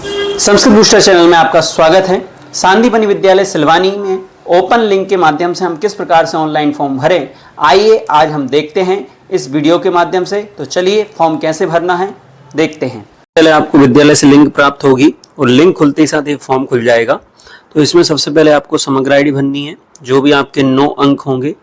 Sanskrit booster channel में आपका स्वागत है। सांदीपनि विद्यालय सिलवानी में ओपन लिंक के माध्यम से हम किस प्रकार से ऑनलाइन फॉर्म भरें, आइए आज हम देखते हैं इस वीडियो के माध्यम से। तो चलिए फॉर्म कैसे भरना है देखते हैं। पहले आपको विद्यालय से लिंक प्राप्त होगी और लिंक खुलते ही साथ ही फॉर्म खुल जाएगा। तो इसमें सबसे पहले आपको समग्र आईडी भरनी है, जो भी आपके 9 अंक होंगे।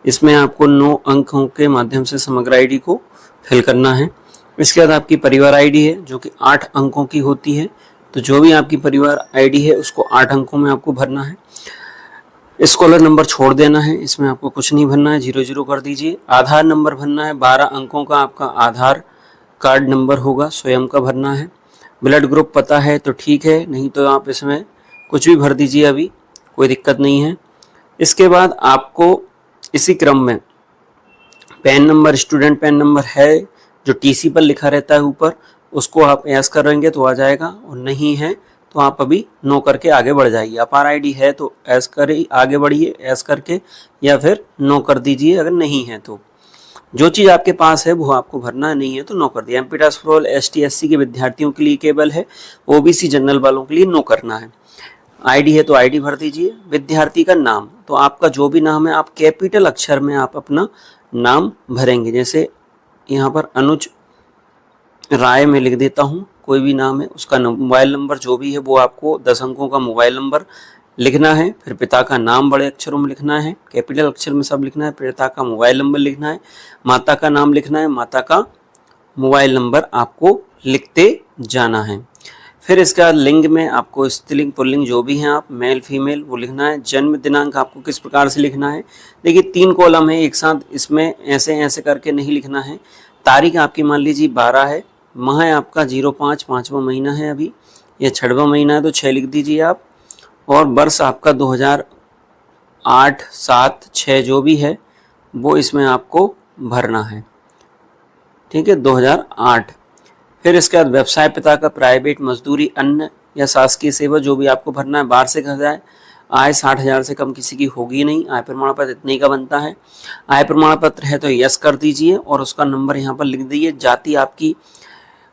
इसमें आपको 9 अंकों के माध्यम से समग्र आईडी को फिल करना है। इसके बाद आपकी परिवार आईडी है, जो कि 8 अंकों की होती है। तो जो भी आपकी परिवार आईडी है उसको 8 अंकों में आपको भरना है। स्कॉलर नंबर छोड़ देना है, इसमें आपको कुछ नहीं भरना है, 00 कर दीजिए। आधार नंबर भरना है, 12 अंकों का आपका आधार कार्ड नंबर होगा, स्वयं का भरना है। ब्लड ग्रुप पता है तो ठीक है, नहीं तो आप इसमें कुछ भी भर दीजिए, अभी कोई दिक्कत नहीं है। इसके बाद आपको इसी क्रम में pan number, student pan number है जो टीसी पर लिखा रहता है ऊपर, उसको आप एस करेंगे तो आ जाएगा, और नहीं है तो आप अभी नो करके आगे बढ़ जाइए। अपार आईडी है तो एस करिए, आगे बढ़िए एस करके, या फिर नो कर दीजिए अगर नहीं है तो। जो चीज़ आपके पास है वो आपको भरना, नहीं है तो नो कर दिया। MP task for ST SC के विद्यार्थियों के लिए केवल है, OBC जनरल वालों के लिए नो करना है। आईडी है तो आईडी भर दीजिए। विद्यार्थी का नाम, तो आपका जो भी नाम है आप कैपिटल अक्षर में आप अपना नाम भरेंगे। जैसे यहाँ पर अनुज राय में लिख देता हूँ, कोई भी नाम है। उसका मोबाइल नंबर जो भी है वो आपको 10 अंकों का मोबाइल नंबर लिखना है। फिर पिता का नाम बड़े अक्षरों में लिखना है, कैपिटल अक्षर में सब लिखना है। पिता का मोबाइल नंबर लिखना है, माता का नाम लिखना है, माता का मोबाइल नंबर आपको लिखते जाना है। फिर इसके बाद लिंग में आपको स्त्रीलिंग पुल्लिंग जो भी हैं आप, मेल फीमेल, वो लिखना है। जन्म दिनांक आपको किस प्रकार से लिखना है, देखिए 3 कॉलम है एक साथ, इसमें ऐसे ऐसे करके नहीं लिखना है। तारीख आपकी मान लीजिए 12 है, माह है आपका 05, 5वां महीना है अभी, या 6वां महीना है तो 6 लिख दीजिए आप। और वर्ष आपका 2008, 7, 6 जो भी है वो इसमें आपको भरना है, ठीक है, 2008। फिर इसके बाद व्यवसाय पिता का, प्राइवेट, मजदूरी, अन्य या शासकीय सेवा जो भी आपको भरना है। वार्षिक आय, आय 60,000 से कम किसी की होगी नहीं। आय प्रमाण पत्र इतने का बनता है। आय प्रमाण पत्र है तो यस कर दीजिए और उसका नंबर यहाँ पर लिख दीजिए। जाति आपकी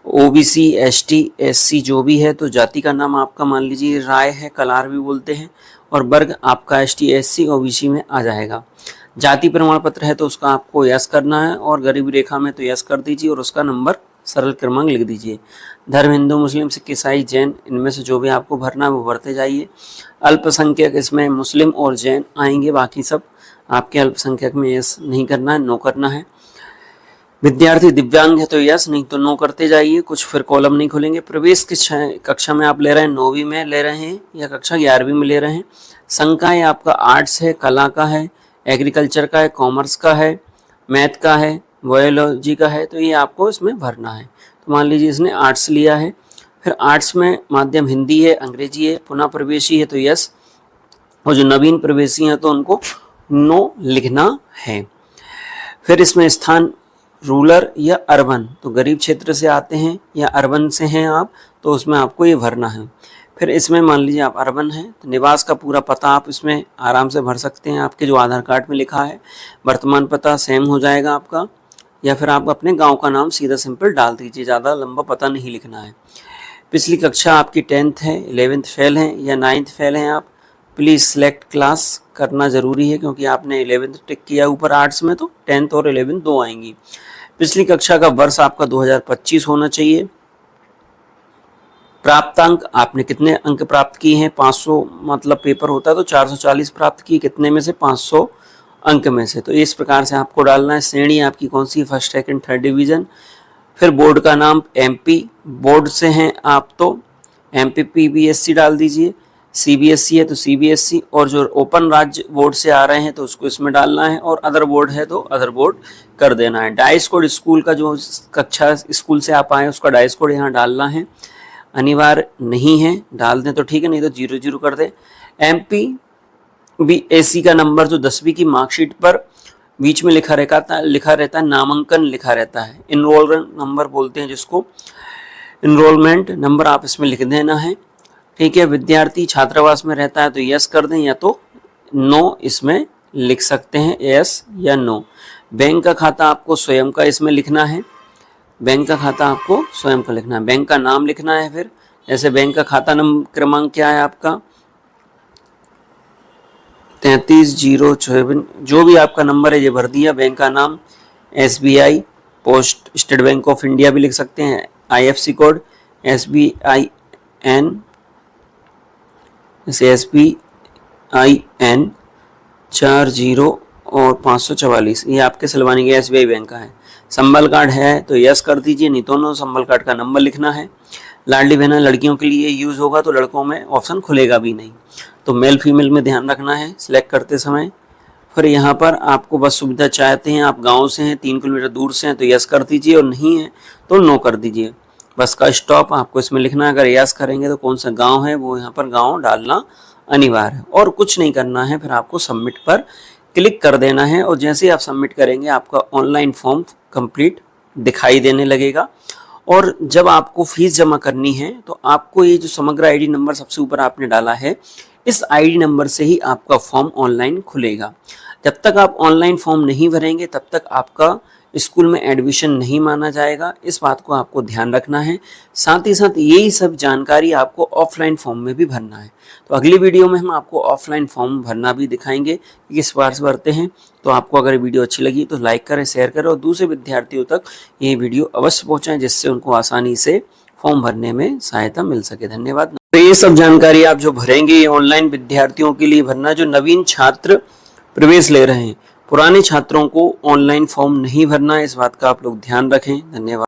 OBC ST SC जो भी है तो जाति का नाम आपका मान लीजिए राय है, कलार भी बोलते हैं, और वर्ग आपका ST SC OBC में आ जाएगा। जाति प्रमाण पत्र है तो उसका आपको यस करना है, और गरीबी रेखा में तो यस कर दीजिए और उसका नंबर सरल क्रमांक लिख दीजिए। धर्म हिंदू, मुस्लिम, सिख, ईसाई, जैन, इनमें से जो भी आपको भरना है वो भरते जाइए। अल्पसंख्यक, इसमें मुस्लिम और जैन आएंगे, बाकी सब आपके अल्पसंख्यक में यस नहीं करना है, नो करना है। विद्यार्थी दिव्यांग है तो यस, नहीं तो नो करते जाइए, कुछ फिर कॉलम नहीं खुलेंगे। प्रवेश किस कक्षा में आप ले रहे हैं, 9वीं में ले रहे हैं या कक्षा 11वीं में ले रहे हैं। संकाय आपका आर्ट्स है, कला का है, एग्रीकल्चर का है, कॉमर्स का है, मैथ का है, बायोलॉजी का है, तो ये आपको इसमें भरना है। तो मान लीजिए इसने आर्ट्स लिया है, फिर आर्ट्स में माध्यम हिंदी है, अंग्रेजी है, पुनः प्रवेशी है तो यस, और जो नवीन प्रवेशी हैं तो उनको नो लिखना है। फिर इसमें स्थान रूरल या अर्बन, तो गरीब क्षेत्र से आते हैं या अर्बन से हैं आप, तो उसमें आपको ये भरना है। फिर इसमें मान लीजिए आप अर्बन हैं तो निवास का पूरा पता आप इसमें आराम से भर सकते हैं, आपके जो आधार कार्ड में लिखा है। वर्तमान पता सेम हो जाएगा आपका, या फिर आप अपने गांव का नाम सीधा सिंपल डाल दीजिए, ज़्यादा लंबा पता नहीं लिखना है। पिछली कक्षा आपकी 10th है, 11th फेल हैं या 9th फेल हैं आप, प्लीज़ सेलेक्ट क्लास करना ज़रूरी है, क्योंकि आपने 11th टिक किया ऊपर आर्ट्स में तो 10th और 11th दो आएंगी। पिछली कक्षा का वर्ष आपका 2025 होना चाहिए। प्राप्तांक आपने कितने अंक प्राप्त किए हैं, 500 मतलब पेपर होता है तो 440 प्राप्त किए, कितने में से, 500 अंक में से। तो इस प्रकार से आपको डालना है। श्रेणी आपकी कौन सी, फर्स्ट, सेकंड, थर्ड डिवीजन। फिर बोर्ड का नाम MP बोर्ड से हैं आप तो MP PBSC डाल दीजिए। CBSE है तो CBSE, और जो ओपन राज्य बोर्ड से आ रहे हैं तो उसको इसमें डालना है, और अदर बोर्ड है तो अदर बोर्ड कर देना है। डाइस कोड स्कूल का, जो कक्षा स्कूल से आप आए उसका डाइस कोड यहाँ डालना है, अनिवार्य नहीं है, डाल दें तो ठीक है, नहीं तो 00 कर दें। MPBAC का नंबर जो 10वीं की मार्कशीट पर बीच में लिखा रहता है, नामांकन लिखा रहता है, इनरोलमेंट नंबर बोलते हैं जिसको, इनरोलमेंट नंबर आप इसमें लिख देना है, ठीक है। विद्यार्थी छात्रावास में रहता है तो यस कर दें, या तो नो इसमें लिख सकते हैं, यस या नो। बैंक का खाता आपको स्वयं का इसमें लिखना है, बैंक का खाता आपको स्वयं का लिखना है, बैंक का नाम लिखना है, फिर जैसे बैंक का खाता नंबर क्रमांक क्या है आपका 33,054, जो भी आपका नंबर है ये भर दिया। बैंक का नाम SBI post state bank of India भी लिख सकते हैं। IFC कोड SBIN, जैसे SBIN 40 और 544, ये आपके सिलवानी के SBI बैंक का है। संबल कार्ड है तो यस कर दीजिए, नहीं तो नो। संबल कार्ड का नंबर लिखना है। लाडली बहना लड़कियों के लिए यूज़ होगा तो लड़कों में ऑप्शन खुलेगा भी नहीं, तो मेल फीमेल में ध्यान रखना है सिलेक्ट करते समय। फिर यहाँ पर आपको बस सुविधा चाहते हैं, आप गांव से हैं 3 किलोमीटर दूर से हैं तो यस कर दीजिए, और नहीं है तो नो कर दीजिए। बस का स्टॉप आपको इसमें लिखना है। अगर यस करेंगे तो कौन सा गांव है वो यहाँ पर गांव डालना अनिवार्य है, और कुछ नहीं करना है। फिर आपको सबमिट पर क्लिक कर देना है, और जैसे ही आप सबमिट करेंगे आपका ऑनलाइन फॉर्म कंप्लीट दिखाई देने लगेगा। और जब आपको फीस जमा करनी है तो आपको ये जो समग्र आईडी नंबर सबसे ऊपर आपने डाला है, इस आईडी नंबर से ही आपका फॉर्म ऑनलाइन खुलेगा। जब तक आप ऑनलाइन फॉर्म नहीं भरेंगे तब तक आपका स्कूल में एडमिशन नहीं माना जाएगा। इस बात को आपको ध्यान रखना है। साथ ही साथ यही सब जानकारी आपको ऑफलाइन फॉर्म में भी भरना है। तो अगली वीडियो में हम आपको ऑफलाइन फॉर्म भरना भी दिखाएंगे कि किस बार से भरते हैं। तो आपको अगर वीडियो अच्छी लगी तो लाइक करें, शेयर करें, और दूसरे विद्यार्थियों तक ये वीडियो अवश्य पहुँचाएं, जिससे उनको आसानी से फॉर्म भरने में सहायता मिल सके। धन्यवाद। तो ये सब जानकारी आप जो भरेंगे ये ऑनलाइन विद्यार्थियों के लिए भरना, जो नवीन छात्र प्रवेश ले रहे हैं। पुराने छात्रों को ऑनलाइन फॉर्म नहीं भरना है, इस बात का आप लोग ध्यान रखें। धन्यवाद।